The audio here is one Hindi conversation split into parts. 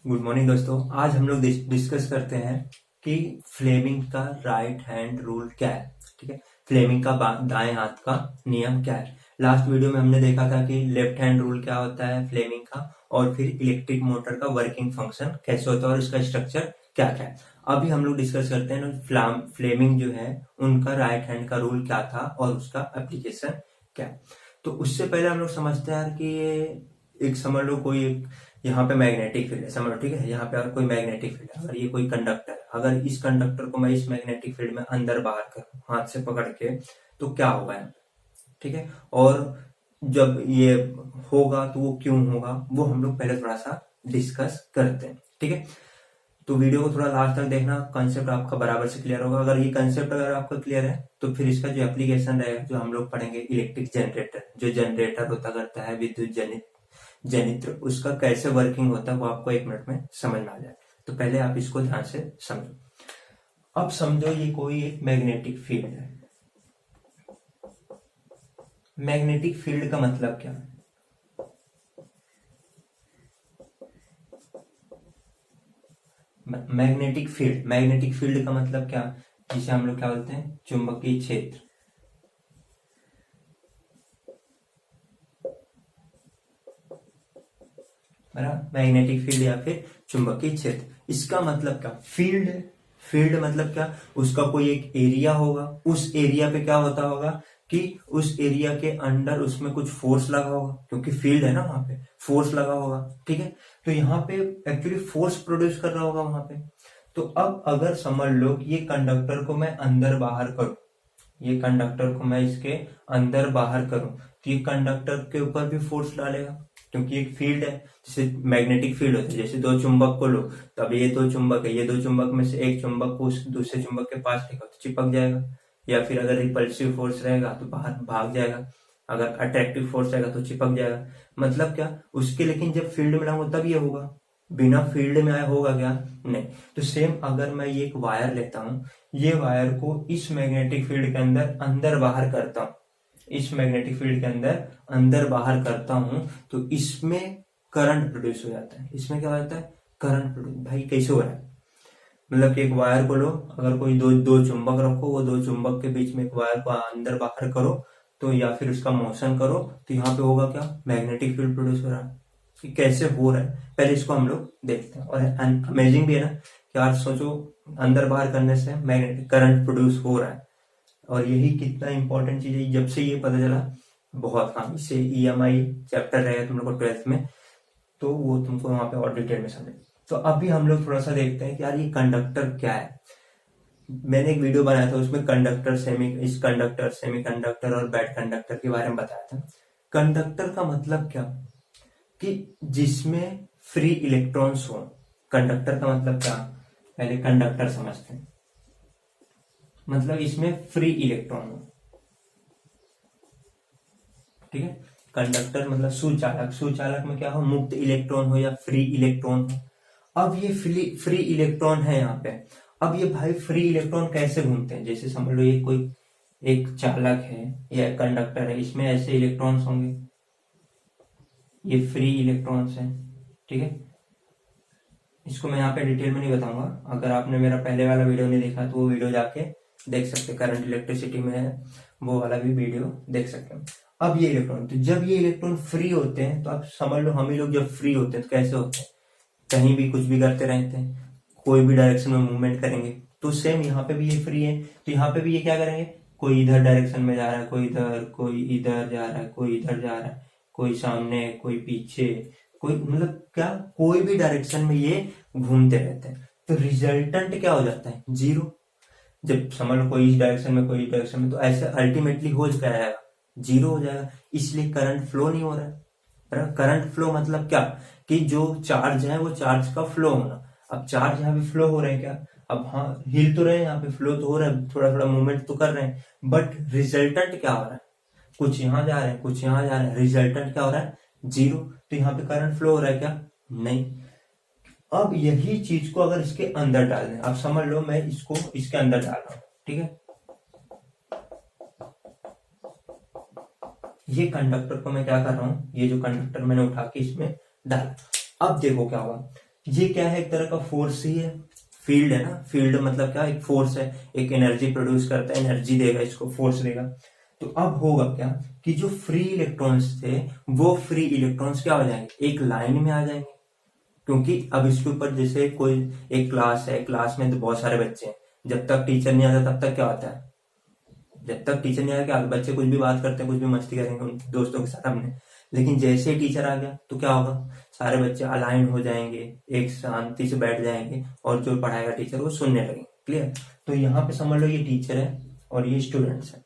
गुड मॉर्निंग दोस्तों। आज हम लोग डिस्कस करते हैं कि फ्लेमिंग का राइट हैंड रूल क्या है। ठीक है, फ्लेमिंग का दाएं हाथ का नियम क्या है। लास्ट वीडियो में हमने देखा था कि लेफ्ट हैंड रूल क्या होता है फ्लेमिंग का, और फिर इलेक्ट्रिक मोटर का वर्किंग फंक्शन कैसे होता है और इसका स्ट्रक्चर क्या क्या है। अभी हम लोग डिस्कस करते हैं फ्लेमिंग जो है उनका राइट हैंड का रूल क्या था और उसका एप्लीकेशन क्या है। तो उससे पहले हम लोग समझते हैं कि ये एक समझ लो कोई एक यहाँ पे मैग्नेटिक फील्ड है, समझ लो। ठीक है, यहाँ पे अगर कोई मैग्नेटिक फील्ड है, अगर ये कोई कंडक्टर है, अगर इस कंडक्टर को मैं इस मैग्नेटिक फील्ड में अंदर बाहर करूँ हाथ से पकड़ के, तो क्या होगा यहाँ पे। ठीक है, और जब ये होगा तो वो क्यों होगा वो हम लोग पहले थोड़ा सा डिस्कस करते हैं। ठीक है, तो वीडियो को थोड़ा लास्ट तक देखना, कंसेप्ट आपका बराबर से क्लियर होगा। अगर ये कंसेप्ट अगर आपका क्लियर है तो फिर इसका जो एप्लीकेशन रहेगा, जो हम लोग पढ़ेंगे इलेक्ट्रिक जनरेटर, जो जनरेटर होता करता है विद्युत जनित्र, उसका कैसे वर्किंग होता है वो आपको 1 मिनट में समझ में आ जाए। तो पहले आप इसको ध्यान से समझो। अब समझो ये कोई एक मैग्नेटिक फील्ड है। मैग्नेटिक फील्ड का मतलब क्या है? मैग्नेटिक फील्ड का मतलब क्या, जिसे हम लोग क्या बोलते हैं, चुंबकीय क्षेत्र। मैग्नेटिक फील्ड या फिर चुंबकीय क्षेत्र, इसका मतलब क्या, फील्ड मतलब क्या, उसका कोई एक एरिया होगा, उस एरिया पे क्या होता होगा कि उस एरिया के अंडर उसमें कुछ फोर्स लगा होगा, क्योंकि फील्ड है ना, वहां पे फोर्स लगा होगा। ठीक है, तो यहाँ पे एक्चुअली फोर्स प्रोड्यूस कर रहा होगा वहां पे। तो अब अगर समझ लो कि ये कंडक्टर को मैं अंदर बाहर करूं, ये कंडक्टर को मैं इसके अंदर बाहर करूं, तो ये कंडक्टर के ऊपर भी फोर्स डालेगा, क्योंकि एक फील्ड है। जैसे मैग्नेटिक फील्ड होता है, जैसे दो चुंबक को लो, तो अब ये दो चुंबक है, ये दो चुंबक में से एक चुंबक को उस दूसरे चुंबक के पास लेगा तो चिपक जाएगा, या फिर अगर रिपल्सिव फोर्स रहेगा तो बाहर भाग जाएगा, अगर अट्रैक्टिव फोर्स रहेगा तो चिपक जाएगा। मतलब क्या उसके, लेकिन जब फील्ड में लाऊंगा तब ये होगा, बिना फील्ड में आया होगा क्या, नहीं। तो सेम अगर मैं ये एक वायर लेता हूं, ये वायर को इस मैग्नेटिक फील्ड के अंदर अंदर बाहर करता हूं, इस मैग्नेटिक फील्ड के अंदर अंदर बाहर करता हूं, तो इसमें करंट प्रोड्यूस हो जाता है। इसमें क्या होता है, करंट प्रोड्यूस। भाई कैसे हो रहा है, मतलब कि एक वायर को लो, अगर कोई दो दो चुंबक रखो, वो दो चुंबक के बीच में एक वायर को अंदर बाहर करो, तो या फिर उसका मोशन करो, तो यहाँ पे होगा क्या, मैग्नेटिक फील्ड प्रोड्यूस हो रहा है। कि कैसे हो रहा है पहले इसको हम लोग देखते हैं। और अमेजिंग भी है ना कि यार सोचो, अंदर बाहर करने से मैग्नेटिक करंट प्रोड्यूस हो रहा है, और यही कितना इंपॉर्टेंट चीज है। जब से ये पता चला बहुत, हाँ, इससे EMI चैप्टर रहेगा तुम लोग को 12th में, तो वो तुमको वहां पे और डिटेल में समझे। तो अभी हम लोग थोड़ा सा देखते हैं कि यार ये कंडक्टर क्या है। मैंने एक वीडियो बनाया था, उसमें कंडक्टर सेमी कंडक्टर और बैड कंडक्टर के बारे में बताया था। कंडक्टर का मतलब क्या, कि जिसमें फ्री इलेक्ट्रॉन्स हो। कंडक्टर का मतलब क्या, पहले कंडक्टर समझते हैं। मतलब इसमें फ्री इलेक्ट्रॉन हो। ठीक है, कंडक्टर मतलब सुचालक, सुचालक में क्या हो, मुक्त इलेक्ट्रॉन हो या फ्री इलेक्ट्रॉन हो। अब ये फ्री इलेक्ट्रॉन है यहाँ पे। अब ये भाई फ्री इलेक्ट्रॉन कैसे घूमते हैं, जैसे समझ लो ये कोई एक चालक है या कंडक्टर है, इसमें ऐसे इलेक्ट्रॉन्स होंगे, ये फ्री इलेक्ट्रॉन्स हैं। ठीक है, इसको मैं यहाँ पे डिटेल में नहीं बताऊंगा, अगर आपने मेरा पहले वाला वीडियो नहीं देखा तो वो वीडियो जाके देख सकते, करंट इलेक्ट्रिसिटी में है, वो वाला भी वीडियो देख सकते हैं। अब ये इलेक्ट्रॉन, तो जब ये इलेक्ट्रॉन फ्री होते हैं, तो आप समझ लो हम ही लोग जब फ्री होते हैं तो कैसे होते हैं, कहीं भी कुछ भी करते रहते हैं, कोई भी डायरेक्शन में मूवमेंट करेंगे। तो सेम यहाँ पे भी ये फ्री है, तो यहाँ पे भी ये क्या करेंगे, कोई इधर डायरेक्शन में जा रहा है, कोई इधर जा रहा है, कोई इधर जा रहा है, कोई सामने, कोई पीछे, कोई मतलब क्या, कोई भी डायरेक्शन में ये घूमते रहते हैं। तो रिजल्टेंट क्या हो जाता है, जीरो। जब समझ लो कोई इस डायरेक्शन में कोई इस डायरेक्शन में, तो ऐसे अल्टीमेटली हो जाएगा, जीरो हो जाएगा। इसलिए करंट फ्लो नहीं हो रहा है। करंट फ्लो मतलब क्या, कि जो चार्ज है वो चार्ज का फ्लो होना। अब चार्ज यहाँ पे फ्लो हो रहे हैं क्या, अब हाँ हिल तो रहे हैं, यहाँ पे फ्लो तो हो रहा है, थोड़ा थोड़ा मूवमेंट तो कर रहे हैं, बट रिजल्टेंट क्या हो रहा है, कुछ यहाँ जा रहे हैं, कुछ यहाँ जा रहे हैं, रिजल्टेंट क्या हो रहा है, जीरो। तो यहाँ पे करंट फ्लो हो रहा है क्या, नहीं। अब यही चीज को अगर इसके अंदर डाल दें, अब समझ लो मैं इसको इसके अंदर डाल रहा हूं, ठीक है, ये कंडक्टर को मैं क्या कर रहा हूं, ये जो कंडक्टर मैंने उठा के इसमें डाला। अब देखो क्या होगा, ये क्या है, एक तरह का फोर्स ही है, फील्ड है ना। फील्ड मतलब क्या, एक फोर्स है, एक एनर्जी प्रोड्यूस करता है, एनर्जी देगा, इसको फोर्स देगा। तो अब होगा क्या कि जो फ्री इलेक्ट्रॉन्स थे वो फ्री इलेक्ट्रॉन्स क्या हो जाएंगे, एक लाइन में आ जाएंगे। क्योंकि अब इसके ऊपर जैसे कोई एक क्लास है, क्लास में तो बहुत सारे बच्चे हैं, जब तक टीचर नहीं आता तब तक क्या होता है, जब तक टीचर नहीं आया क्या बच्चे कुछ भी बात करते हैं, कुछ भी मस्ती करेंगे उन दोस्तों के साथ अपने। लेकिन जैसे ही टीचर आ गया तो क्या होगा, सारे बच्चे अलाइन हो जाएंगे, एक शांति से बैठ जाएंगे और जो पढ़ाएगा टीचर वो सुनने लगेंगे। क्लियर। तो यहाँ पे समझ लो ये टीचर है और ये स्टूडेंट्स है।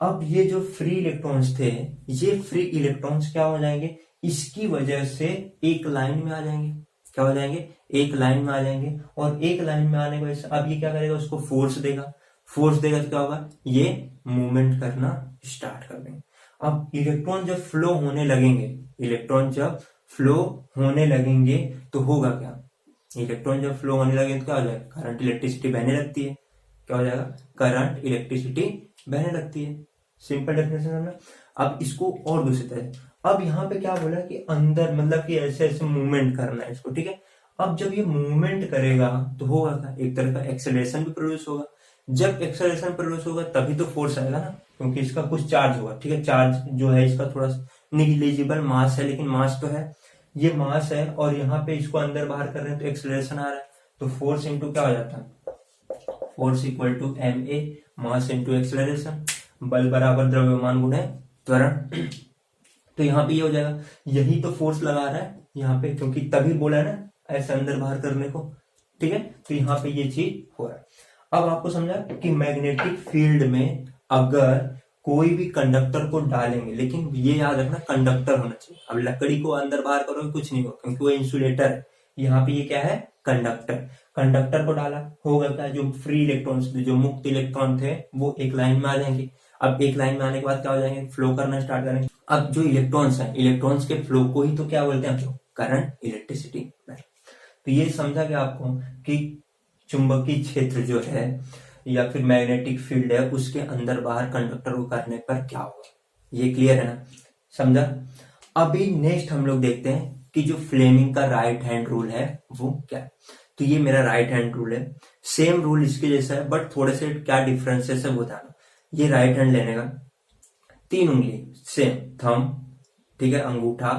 अब ये जो फ्री इलेक्ट्रॉन्स थे, ये फ्री इलेक्ट्रॉन्स क्या हो जाएंगे, इसकी वजह से एक लाइन में आ जाएंगे। क्या हो जाएंगे, एक लाइन में आ जाएंगे। और एक लाइन में आने की वजह से अब ये क्या करेगा, उसको फोर्स देगा। फोर्स देगा तो क्या होगा, ये मूवमेंट करना स्टार्ट कर देंगे। अब इलेक्ट्रॉन जब फ्लो होने लगेंगे, इलेक्ट्रॉन जब फ्लो होने लगेंगे तो होगा क्या, इलेक्ट्रॉन जब फ्लो होने लगे तो क्या हो जाएगा, करंट इलेक्ट्रिसिटी बहने लगती है। क्या हो जाएगा, करंट इलेक्ट्रिसिटी बहने लगती है। सिंपल डेफिनेशन समझा। अब इसको और दूसरी तरह, अब यहाँ पे क्या बोला कि अंदर मतलब कि ऐसे ऐसे मूवमेंट करना है इसको, ठीक है। अब जब ये मूवमेंट करेगा तो होगा क्या, एक तरह का एक्सेलरेशन भी प्रोड्यूस होगा। जब एक्सेलरेशन प्रोड्यूस होगा तभी तो फोर्स आएगा ना, क्योंकि इसका कुछ चार्ज होगा, ठीक है। चार्ज जो है इसका थोड़ा निग्लिजिबल मास है, लेकिन मास तो है, ये मास है। और यहाँ पे इसको अंदर बाहर कर रहे हैं तो एक्सेलरेशन आ रहा है, तो फोर्स इंटू क्या हो जाता है, force equal to M A, mass into acceleration, बल बराबर द्रव्यमान गुणे त्वरण। तो यहाँ पे ये हो जाएगा, यही तो फोर्स लगा रहा है यहाँ पे, क्योंकि तभी बोला है ना ऐसे अंदर बाहर करने को, ठीक है। तो यहाँ पे ये चीज हो रहा है। अब आपको समझा कि मैग्नेटिक फील्ड में अगर कोई भी कंडक्टर को डालेंगे, लेकिन ये याद रखना कंडक्टर होना चाहिए। अब लकड़ी को अंदर बाहर करोगे कुछ नहीं होगा, क्योंकि वो इंसुलेटर है। यहाँ पे ये क्या है, कंडक्टर। कंडक्टर को डाला, होगा क्या, जो फ्री इलेक्ट्रॉन्स, जो मुक्त इलेक्ट्रॉन थे वो एक लाइन में आ जाएंगे। अब एक लाइन में आने के बाद क्या हो जाएंगे, फ्लो करना स्टार्ट करेंगे। अब जो इलेक्ट्रॉन्स हैं, इलेक्ट्रॉन्स के फ्लो को ही तो क्या बोलते हैं, करंट इलेक्ट्रिसिटी। तो ये समझा गया आपको कि चुंबकीय क्षेत्र जो है या फिर मैग्नेटिक फील्ड है, उसके अंदर बाहर कंडक्टर को करने पर क्या होगा। ये क्लियर है ना, समझा। अभी नेक्स्ट हम लोग देखते हैं कि जो फ्लेमिंग का राइट हैंड रूल है वो क्या है। तो ये मेरा राइट हैंड रूल है, सेम रूल इसके जैसा है, बट थोड़े से क्या डिफरेंसेस है वो बताना। ये राइट हैंड लेने का, 3 उंगली सेम, थंब, ठीक है, अंगूठा,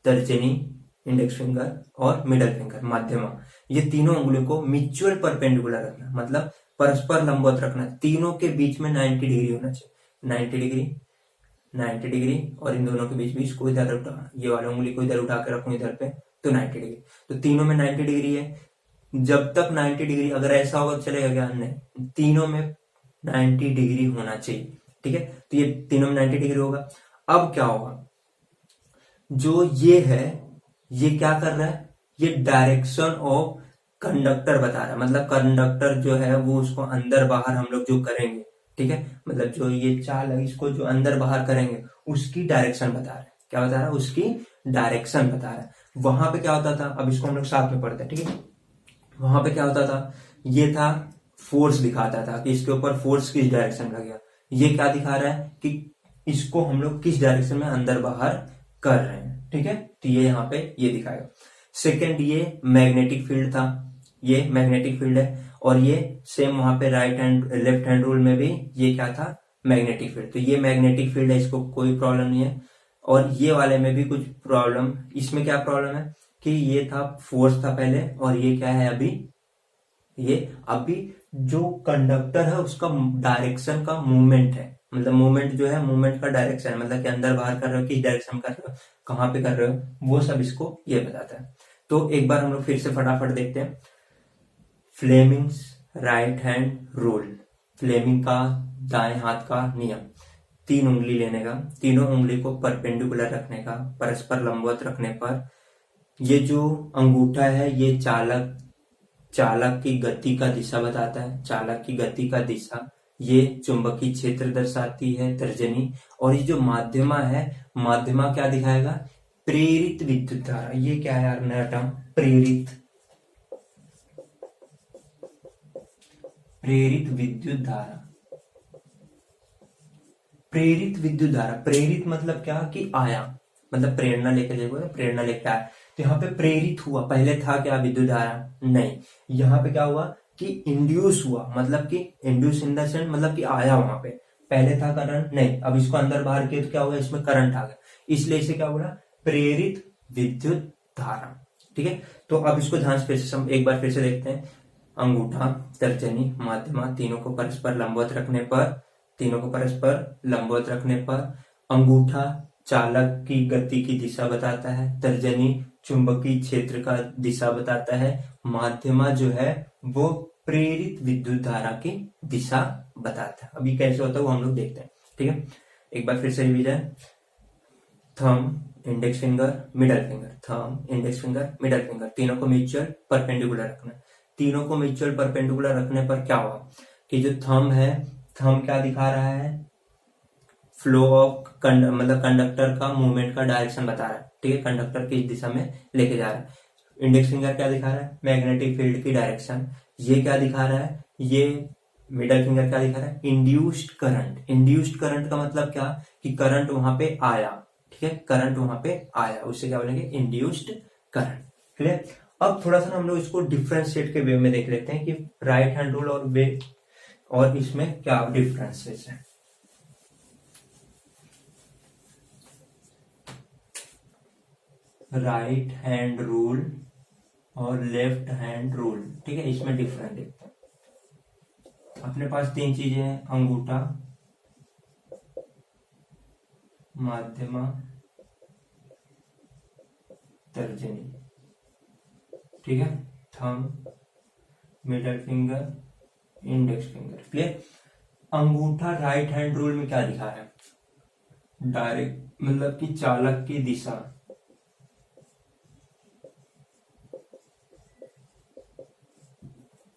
तर्जनी, इंडेक्स फिंगर और मिडल फिंगर, माध्यमा, ये तीनों उंगलियों को म्यूचुअल परपेंडिकुलर रखना, मतलब परस्पर लंबवत रखना। तीनों के बीच में 90 डिग्री होना चाहिए, 90 डिग्री, 90 डिग्री। और इन दोनों के बीच में इसको इधर उठा, ये वाला उंगली को इधर उठा के रखूं इधर पे, तो 90 डिग्री। तो तीनों में 90 डिग्री है। जब तक 90 डिग्री, अगर ऐसा होगा तो चलेगा क्या, नहीं, तीनों में 90 डिग्री होना चाहिए, ठीक है। तो ये तीनों में 90 डिग्री होगा। अब क्या होगा, जो ये है ये क्या कर रहा है, ये डायरेक्शन ऑफ कंडक्टर बता रहा है, मतलब कंडक्टर जो है वो उसको अंदर बाहर हम लोग जो करेंगे, ठीक है, मतलब जो ये चाल है इसको जो अंदर बाहर करेंगे उसकी डायरेक्शन बता रहा है। क्या बता रहा है, उसकी डायरेक्शन बता रहा है। वहां पे क्या होता था, अब इसको हम लोग साथ में पढ़ते हैं, ठीक है। वहां पे क्या होता था, ये था फोर्स दिखाता था कि इसके ऊपर फोर्स किस डायरेक्शन का गया। ये क्या दिखा रहा है कि इसको हम लोग किस डायरेक्शन में अंदर बाहर कर रहे हैं, ठीक है। तो ये यहाँ पे ये दिखाएगा। सेकेंड, ये मैग्नेटिक फील्ड था, ये मैग्नेटिक फील्ड है। और ये सेम वहां पे right hand left hand rule में भी ये क्या था, मैग्नेटिक फील्ड। तो ये मैग्नेटिक फील्ड है, इसको कोई प्रॉब्लम नहीं है। और ये वाले में भी कुछ प्रॉब्लम, इसमें क्या प्रॉब्लम है कि ये था फोर्स था पहले, और ये क्या है अभी, ये अभी जो कंडक्टर है उसका डायरेक्शन का मूवमेंट है, मतलब मूवमेंट जो है मूवमेंट का डायरेक्शन, मतलब कि अंदर बाहर कर रहे हो, किस डायरेक्शन कर रहे हो, कहां पे कर रहे हो, वो सब इसको ये बताता है। तो एक बार हम लोग फिर से फटाफट देखते हैं। Fleming's right hand rule, Fleming का दाएं हाथ का नियम, 3 उंगली लेने का, तीनों उंगली को परपेंडिकुलर रखने का, परस्पर लंबवत रखने पर, ये जो अंगूठा है ये चालक की गति का दिशा बताता है, चालक की गति का दिशा, ये चुंबकीय क्षेत्र दर्शाती है तर्जनी। और ये जो माध्यमा है, माध्यमा क्या दिखाएगा, प्रेरित विद्युत धारा। ये क्या है यार नया टर्म, प्रेरित विद्युत धारा। प्रेरित विद्युत धारा, प्रेरित मतलब क्या कि आया, मतलब प्रेरणा लेकर देखो, प्रेरणा लेकर आया। तो यहाँ पे प्रेरित हुआ, पहले था क्या विद्युत धारा, नहीं, यहाँ पे क्या हुआ कि इंड्यूस हुआ, मतलब कि इंड्यूस इन द सेंस मतलब कि आया वहां पे, पहले था करंट नहीं, अब इसको अंदर बाहर किया तो क्या हुआ, इसमें करंट आ गया, इसलिए इसे क्या बोला, प्रेरित विद्युत धारा। ठीक है, तो अब इसको ध्यान से फिर से एक बार फिर से देखते हैं। अंगूठा, तर्जनी, माध्यमा, तीनों को परस्पर लंबवत रखने पर अंगूठा चालक की गति की दिशा बताता है, तर्जनी चुंबकीय क्षेत्र का दिशा बताता है, माध्यमा जो है वो प्रेरित विद्युत धारा की दिशा बताता है। अभी कैसे होता है वो हम लोग देखते हैं। ठीक है, एक बार फिर से revision. Thumb, index finger, middle finger, thumb, index finger, middle finger, तीनों को म्यूचुअल परपेंडिकुलर रखना। तीनों को म्यूचुअल परपेंडिकुलर रखने पर क्या हुआ कि जो थंब है, थंब क्या दिखा रहा है, फ्लो ऑफ मतलब कंडक्टर का मूवमेंट का डायरेक्शन बता रहा है। ठीक है, कंडक्टर किस दिशा में लेके जा रहा है। इंडेक्स फिंगर क्या दिखा रहा है, मैग्नेटिक फील्ड की डायरेक्शन। ये क्या दिखा रहा है, ये मिडल फिंगर क्या दिखा रहा है, इंड्यूस्ड करंट। इंड्यूस्ड करंट का मतलब क्या कि करंट वहां पे आया। ठीक है, करंट वहां पे आया, उससे क्या बोलेंगे, इंड्यूस्ड करंट। क्लियर। अब थोड़ा सा हम लोग इसको डिफरेंशिएट के वे में देख लेते हैं कि राइट हैंड रूल और वे और इसमें क्या डिफरेंसेस है। राइट हैंड रूल और लेफ्ट हैंड रूल, ठीक है, इसमें डिफरेंट देखते हैं। अपने पास तीन चीजें हैं, अंगूठा, माध्यमा, तर्जनी। ठीक है, thumb, middle finger, index finger. Clear. अंगूठा राइट हैंड रूल में क्या दिखा रहा है, डायरेक्ट मतलब कि चालक की दिशा,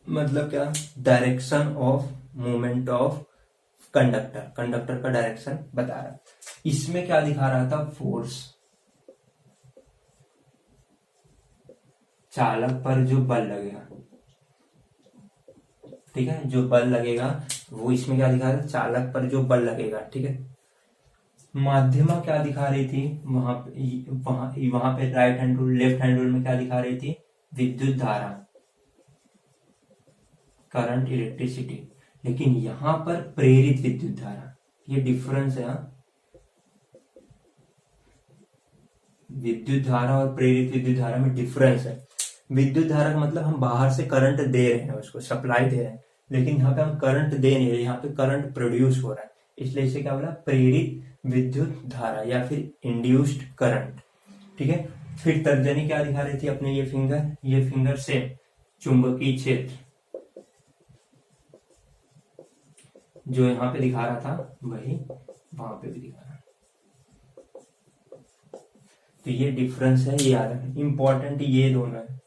मतलब क्या, direction of movement of conductor, conductor का डायरेक्शन बता रहा है। इसमें क्या दिखा रहा था, फोर्स, चालक पर जो बल लगेगा। ठीक है, जो बल लगेगा वो इसमें क्या दिखा रहा है, चालक पर जो बल लगेगा। ठीक है, माध्यमा क्या दिखा रही थी, वहां पे right hand rule, left hand rule में क्या दिखा रही थी, विद्युत धारा, करंट, इलेक्ट्रिसिटी। लेकिन यहां पर प्रेरित विद्युत धारा, ये डिफरेंस है। विद्युत धारा और प्रेरित विद्युत धारा में डिफरेंस है। विद्युत धारा का मतलब हम बाहर से करंट दे रहे हैं, उसको सप्लाई दे रहे हैं, लेकिन यहाँ पे हम करंट दे नहीं रहे, यहाँ पे करंट प्रोड्यूस हो रहा है, इसलिए इसे क्या बोला, प्रेरित विद्युत धारा या फिर इंड्यूस्ड करंट। ठीक है, फिर तर्जनी क्या दिखा रही थी अपने, ये फिंगर से चुंबकीय क्षेत्र जो यहाँ पे दिखा रहा था वही वहां पे भी दिखा रहा है। तो ये डिफरेंस है, ये याद रखना इंपॉर्टेंट, ये दोनों है।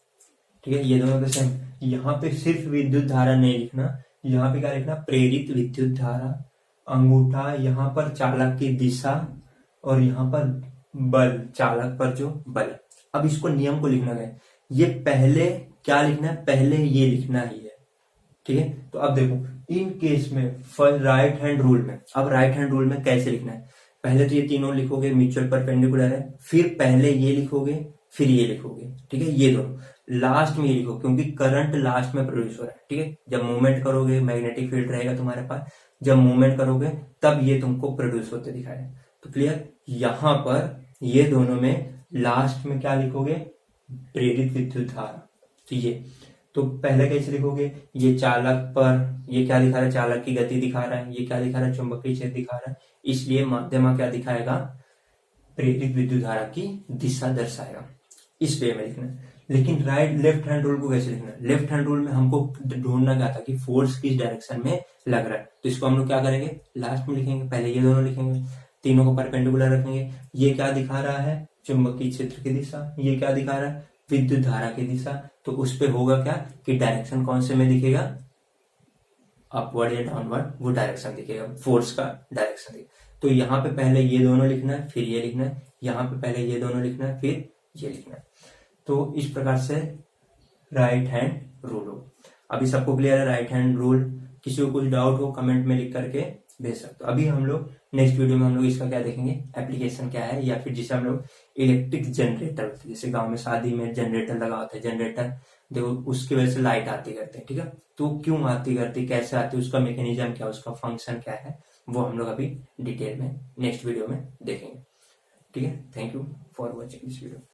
ठीक है, ये दोनों तो सेम। यहाँ पे सिर्फ विद्युत धारा नहीं लिखना, यहाँ पे क्या लिखना, प्रेरित विद्युत धारा, अंगूठा यहाँ पर चालक की दिशा और यहाँ पर बल, चालक पर जो बल। अब इसको नियम को लिखना है, ये पहले क्या लिखना है, पहले ये लिखना ही है। ठीक है, तो अब देखो इन केस में राइट हैंड रूल में, अब राइट हैंड रूल में कैसे लिखना है, पहले तो ये तीनों लिखोगे, म्यूचुअल परपेंडिकुलर है, फिर पहले ये लिखोगे, फिर ये लिखोगे। ठीक है, ये दोनों लास्ट में ये लिखो, क्योंकि करंट लास्ट में प्रोड्यूस हो रहा है। ठीक है, जब मूवमेंट करोगे, मैग्नेटिक फील्ड रहेगा तुम्हारे पास, जब मूवमेंट करोगे तब ये तुमको प्रोड्यूस होते दिखाएगा। तो क्लियर, यहां पर ये दोनों में लास्ट में क्या लिखोगे, प्रेरित विद्युत धारा। तो ये तो पहले कैसे लिखोगे, ये चालक पर, ये क्या दिखा रहा है, चालक की गति दिखा रहा है, ये क्या दिखा रहा है, चुंबकीय क्षेत्र दिखा रहा है, इसलिए माध्यमा क्या दिखाएगा, प्रेरित विद्युत धारा की दिशा दर्शाएगा। इस वे में लिखना है। लेकिन लेफ्ट हैंड रूल को कैसे लिखना है, लेफ्ट हैंड रूल में हमको ढूंढना क्या था कि फोर्स किस डायरेक्शन में लग रहा है, तो इसको हम लोग क्या करेंगे, लास्ट में लिखेंगे, पहले ये दोनों लिखेंगे, तीनों को परपेंडिकुलर रखेंगे। ये क्या दिखा रहा है, चुंबकीय क्षेत्र की दिशा, ये क्या दिखा रहा है, विद्युत धारा की दिशा। तो उस पे होगा क्या कि डायरेक्शन कौन से में दिखेगा, अपवर्ड या डाउनवर्ड, वो डायरेक्शन दिखेगा, फोर्स का डायरेक्शन दिखेगा। तो यहाँ पे पहले ये दोनों लिखना है, फिर ये लिखना है, यहाँ पे पहले ये दोनों लिखना है, फिर ये लिखना है। तो इस प्रकार से राइट हैंड रूल हो। अभी सबको क्लियर है राइट हैंड रूल। किसी को कुछ डाउट हो कमेंट में लिख करके भेज सकते हो। अभी हम लोग नेक्स्ट वीडियो में हम लोग इसका क्या देखेंगे, एप्लीकेशन क्या है, या फिर जिसे हम लोग इलेक्ट्रिक जनरेटर, जैसे गांव में शादी में जनरेटर लगा होता है, जनरेटर देखो उसकी वजह से लाइट आती करती है, ठीक है, तो क्यों आती करती, कैसे आती, उसका मैकेनिज्म क्या, उसका फंक्शन क्या है, वो हम लोग अभी डिटेल में नेक्स्ट वीडियो में देखेंगे। ठीक है, thank you for watching this video.